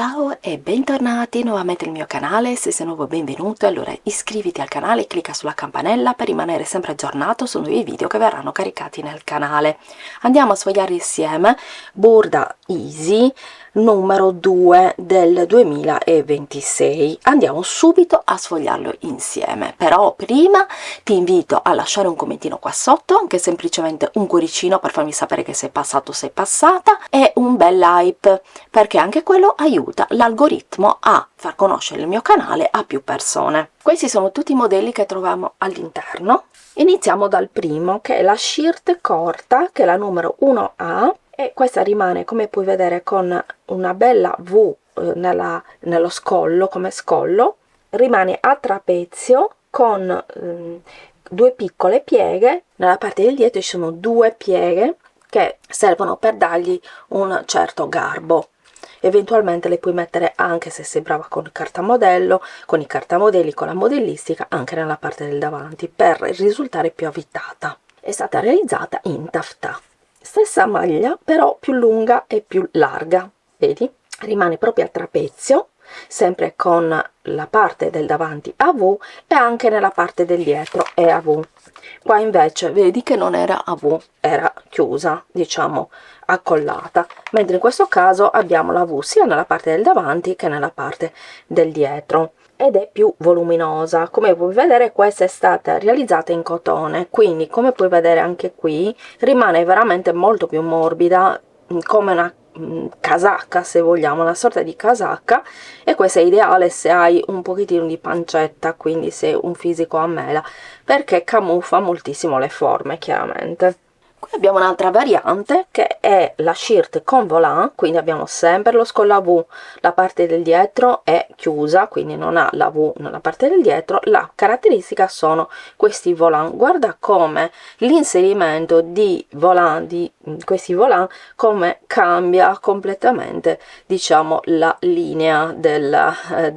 Ciao e bentornati nuovamente nel mio canale. Se sei nuovo benvenuto, allora iscriviti al canale e clicca sulla campanella per rimanere sempre aggiornato su nuovi video che verranno caricati nel canale. Andiamo a sfogliare insieme Burda Easy numero 2 del 2026. Andiamo subito a sfogliarlo insieme, però prima ti invito a lasciare un commentino qua sotto, anche semplicemente un cuoricino per farmi sapere che sei passato o sei passata, e un bel like, perché anche quello aiuta l'algoritmo a far conoscere il mio canale a più persone. Questi sono tutti i modelli che troviamo all'interno. Iniziamo dal primo, che è la shirt corta, che è la numero 1A, e questa rimane, come puoi vedere, con una bella V nello scollo, come scollo. Rimane a trapezio con due piccole pieghe. Nella parte del dietro ci sono due pieghe che servono per dargli un certo garbo. Eventualmente le puoi mettere, anche se sei brava con il cartamodello, con i cartamodelli, con la modellistica, anche nella parte del davanti per risultare più avvitata. È stata realizzata in taffetà. Stessa maglia, però più lunga e più larga, vedi? Rimane proprio a trapezio, sempre con la parte del davanti a V e anche nella parte del dietro è a V. Qua invece vedi che non era a V, era chiusa, diciamo accollata, mentre in questo caso abbiamo la V sia nella parte del davanti che nella parte del dietro, ed è più voluminosa. Come puoi vedere, questa è stata realizzata in cotone, quindi come puoi vedere anche qui rimane veramente molto più morbida, come una casacca, se vogliamo, una sorta di casacca, e questo è ideale se hai un pochettino di pancetta, quindi se un fisico a mela, perché camuffa moltissimo le forme, chiaramente. Qui abbiamo un'altra variante che è la shirt con volant, quindi abbiamo sempre lo scollo a V, la parte del dietro è chiusa, quindi non ha la V nella parte del dietro. La caratteristica sono questi volant. Guarda come l'inserimento di volant, di questi volant, come cambia completamente, diciamo, la linea della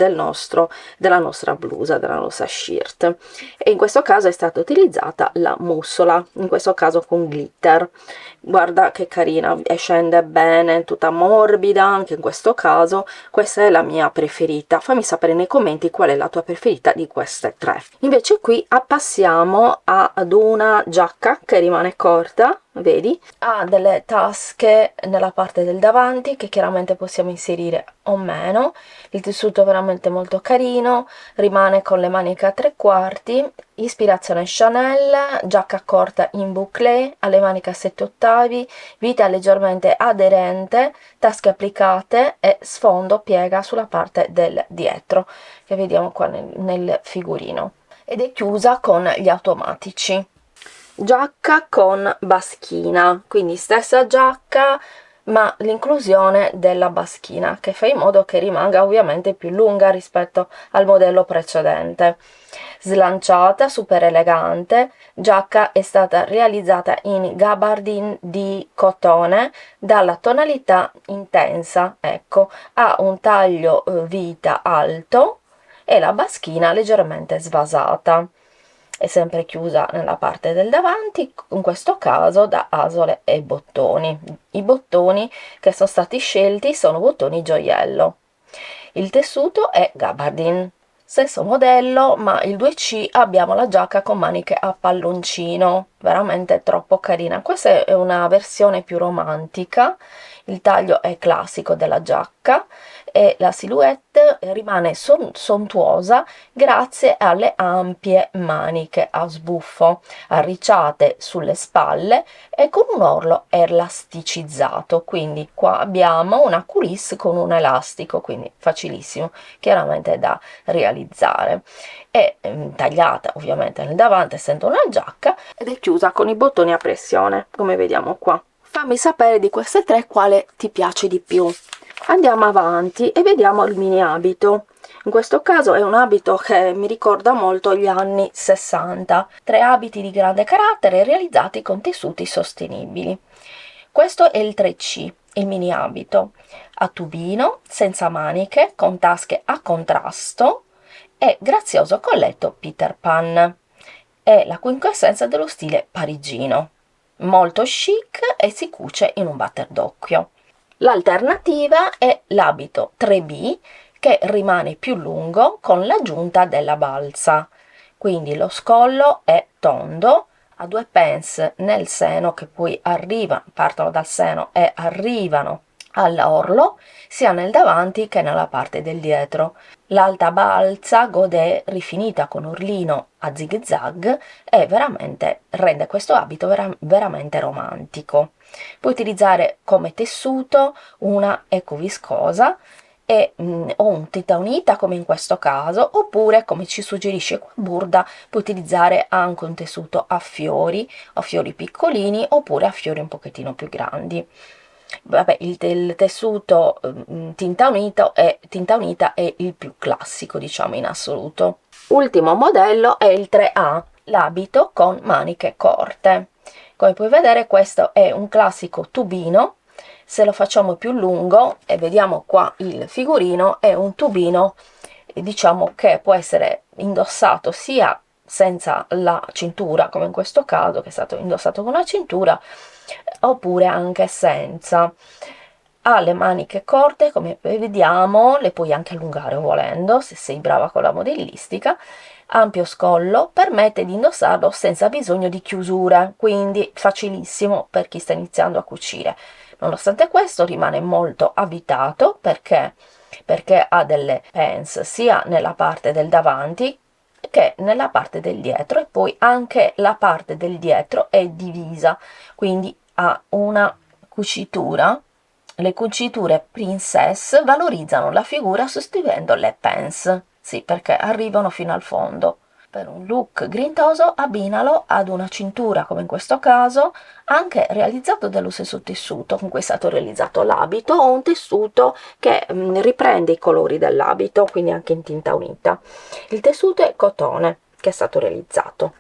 nostra blusa, della nostra shirt. E in questo caso è stata utilizzata la mussola, in questo caso con glitter. Guarda che carina, e scende bene, tutta morbida anche in questo caso. Questa è la mia preferita. Fammi sapere nei commenti qual è la tua preferita di queste tre. Invece qui passiamo ad una giacca che rimane corta, vedi, ha delle tasche nella parte del davanti che chiaramente possiamo inserire o meno. Il tessuto è veramente molto carino, rimane con le maniche a 3/4, ispirazione Chanel, giacca corta in bouclé, alle maniche a 7/8, vita leggermente aderente, tasche applicate e sfondo piega sulla parte del dietro, che vediamo qua nel figurino, ed è chiusa con gli automatici. Giacca con baschina, quindi stessa giacca ma l'inclusione della baschina, che fa in modo che rimanga ovviamente più lunga rispetto al modello precedente. Slanciata, super elegante. Giacca è stata realizzata in gabardine di cotone dalla tonalità intensa, ecco, ha un taglio vita alto e la baschina leggermente svasata. È sempre chiusa nella parte del davanti, in questo caso da asole e bottoni. I bottoni che sono stati scelti sono bottoni gioiello. Il tessuto è gabardine, stesso modello, ma il 2C abbiamo la giacca con maniche a palloncino, veramente troppo carina. Questa è una versione più romantica, il taglio è classico della giacca e la silhouette rimane sontuosa grazie alle ampie maniche a sbuffo arricciate sulle spalle e con un orlo elasticizzato, quindi qua abbiamo una coulisse con un elastico, quindi facilissimo chiaramente da realizzare. È tagliata ovviamente nel davanti essendo una giacca ed è chiusa con i bottoni a pressione, come vediamo qua. Fammi sapere di queste tre quale ti piace di più. Andiamo avanti e vediamo il mini abito. In questo caso è un abito che mi ricorda molto gli anni 60. Tre abiti di grande carattere realizzati con tessuti sostenibili. Questo è il 3C, il mini abito, a tubino, senza maniche, con tasche a contrasto e grazioso colletto Peter Pan. È la quintessenza dello stile parigino. Molto chic e si cuce in un batter d'occhio. L'alternativa è l'abito 3B, che rimane più lungo con l'aggiunta della balza, quindi lo scollo è tondo, ha 2 pence nel seno che poi partono dal seno e arrivano all'orlo, sia nel davanti che nella parte del dietro. L'alta balza godè rifinita con orlino a zig zag e veramente rende questo abito veramente romantico. Puoi utilizzare come tessuto una ecoviscosa o un titanita come in questo caso, oppure come ci suggerisce qua Burda puoi utilizzare anche un tessuto a fiori piccolini oppure a fiori un pochettino più grandi. Vabbè, il tessuto tinta unita è il più classico, diciamo, in assoluto. Ultimo modello è il 3A, l'abito con maniche corte. Come puoi vedere, questo è un classico tubino. Se lo facciamo più lungo e vediamo qua il figurino, è un tubino, diciamo, che può essere indossato sia senza la cintura, come in questo caso che è stato indossato con la cintura, oppure anche senza. Ha le maniche corte, come vediamo, le puoi anche allungare volendo, se sei brava con la modellistica. Ampio scollo, permette di indossarlo senza bisogno di chiusura, quindi facilissimo per chi sta iniziando a cucire. Nonostante questo rimane molto abitato perché ha delle pence sia nella parte del davanti che nella parte del dietro, e poi anche la parte del dietro è divisa, quindi ha una cucitura. Le cuciture princess valorizzano la figura sostituendo le pence, sì, perché arrivano fino al fondo. Per un look grintoso abbinalo ad una cintura, come in questo caso, anche realizzato dello stesso tessuto con cui è stato realizzato l'abito, o un tessuto che riprende i colori dell'abito, quindi anche in tinta unita. Il tessuto è cotone che è stato realizzato.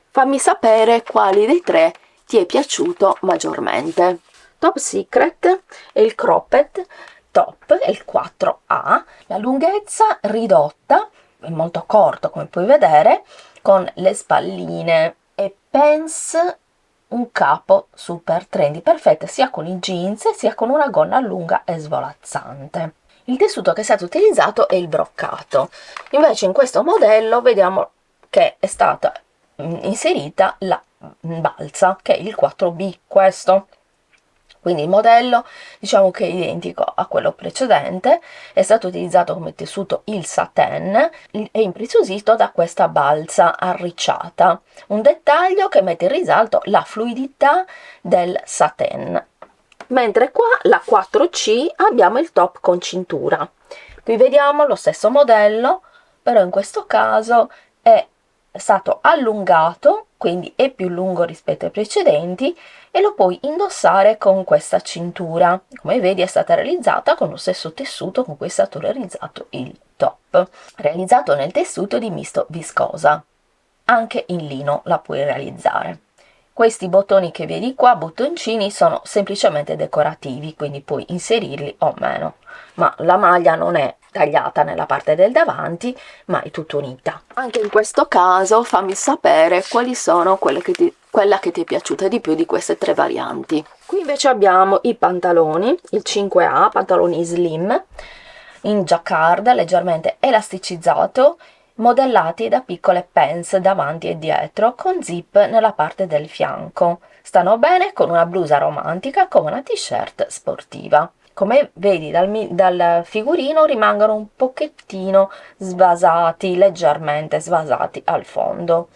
Fammi sapere quali dei tre ti è piaciuto maggiormente. Top Secret è il cropped top, è il 4A, la lunghezza ridotta, è molto corto come puoi vedere, con le spalline e pants, un capo super trendy, perfetta sia con i jeans sia con una gonna lunga e svolazzante. Il tessuto che è stato utilizzato è il broccato, invece in questo modello vediamo che è stata inserita la balza, che è il 4B questo. Quindi il modello, diciamo che è identico a quello precedente, è stato utilizzato come tessuto il satin e impreziosito da questa balza arricciata, un dettaglio che mette in risalto la fluidità del satin. Mentre qua, la 4C, abbiamo il top con cintura. Qui vediamo lo stesso modello, però in questo caso è stato allungato, quindi è più lungo rispetto ai precedenti, e lo puoi indossare con questa cintura. Come vedi è stata realizzata con lo stesso tessuto con cui è stato realizzato il top, realizzato nel tessuto di misto viscosa. Anche in lino la puoi realizzare. Questi bottoni che vedi qua, bottoncini, sono semplicemente decorativi, quindi puoi inserirli o meno, ma la maglia non è tagliata nella parte del davanti, ma è tutta unita. Anche in questo caso fammi sapere quali sono quella che ti è piaciuta di più di queste tre varianti. Qui invece abbiamo i pantaloni, il 5A, pantaloni slim, in jacquard leggermente elasticizzato, modellati da piccole pence davanti e dietro con zip nella parte del fianco. Stanno bene con una blusa romantica come una t-shirt sportiva. Come vedi dal figurino rimangono un pochettino svasati, leggermente svasati al fondo,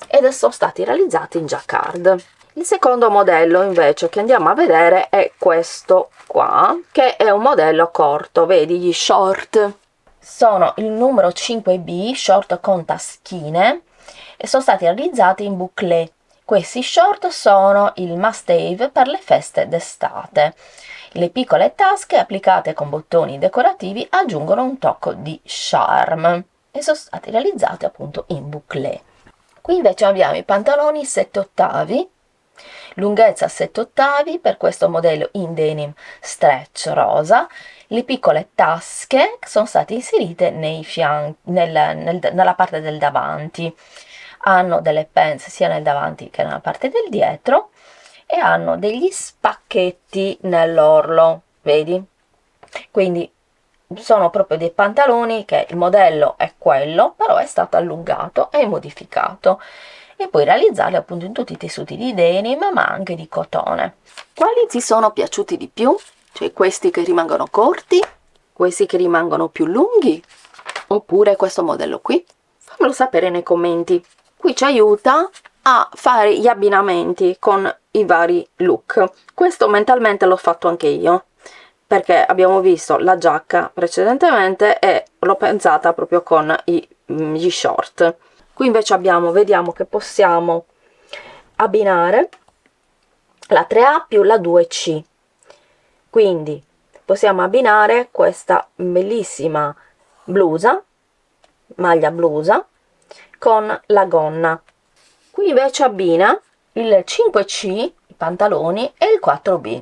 ed sono stati realizzati in jacquard. Il secondo modello invece che andiamo a vedere è questo qua, che è un modello corto, vedi gli short. Sono il numero 5B, short con taschine, e sono stati realizzati in bouclé. Questi short sono il must have per le feste d'estate. Le piccole tasche applicate con bottoni decorativi aggiungono un tocco di charme e sono stati realizzati appunto in bouclé. Qui invece abbiamo i pantaloni 7 ottavi, lunghezza 7 ottavi per questo modello in denim stretch rosa. Le piccole tasche sono state inserite nei nella parte del davanti, hanno delle pence sia nel davanti che nella parte del dietro e hanno degli spacchetti nell'orlo, vedi? Quindi sono proprio dei pantaloni che il modello è quello, però è stato allungato e modificato, e puoi realizzarli appunto in tutti i tessuti di denim ma anche di cotone. Quali ti sono piaciuti di più? Cioè questi che rimangono corti, questi che rimangono più lunghi, oppure questo modello qui? Fammelo sapere nei commenti. Qui ci aiuta a fare gli abbinamenti con i vari look. Questo mentalmente l'ho fatto anche io, perché abbiamo visto la giacca precedentemente e l'ho pensata proprio con gli short. Qui invece vediamo che possiamo abbinare la 3A più la 2C, quindi possiamo abbinare questa bellissima blusa, maglia blusa, con la gonna. Qui invece abbina il 5C, i pantaloni, e il 4B.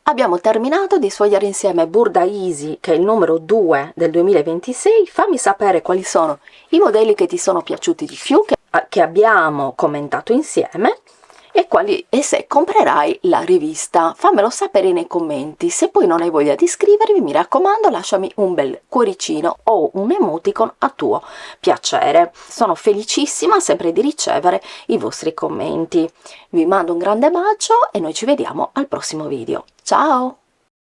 Abbiamo terminato di sfogliare insieme Burda Easy, che è il numero 2 del 2026. Fammi sapere quali sono i modelli che ti sono piaciuti di più, che abbiamo commentato insieme, e se comprerai la rivista. Fammelo sapere nei commenti. Se poi non hai voglia di iscrivervi, mi raccomando, lasciami un bel cuoricino o un emoticon a tuo piacere. Sono felicissima sempre di ricevere i vostri commenti. Vi mando un grande bacio e noi ci vediamo al prossimo video. Ciao!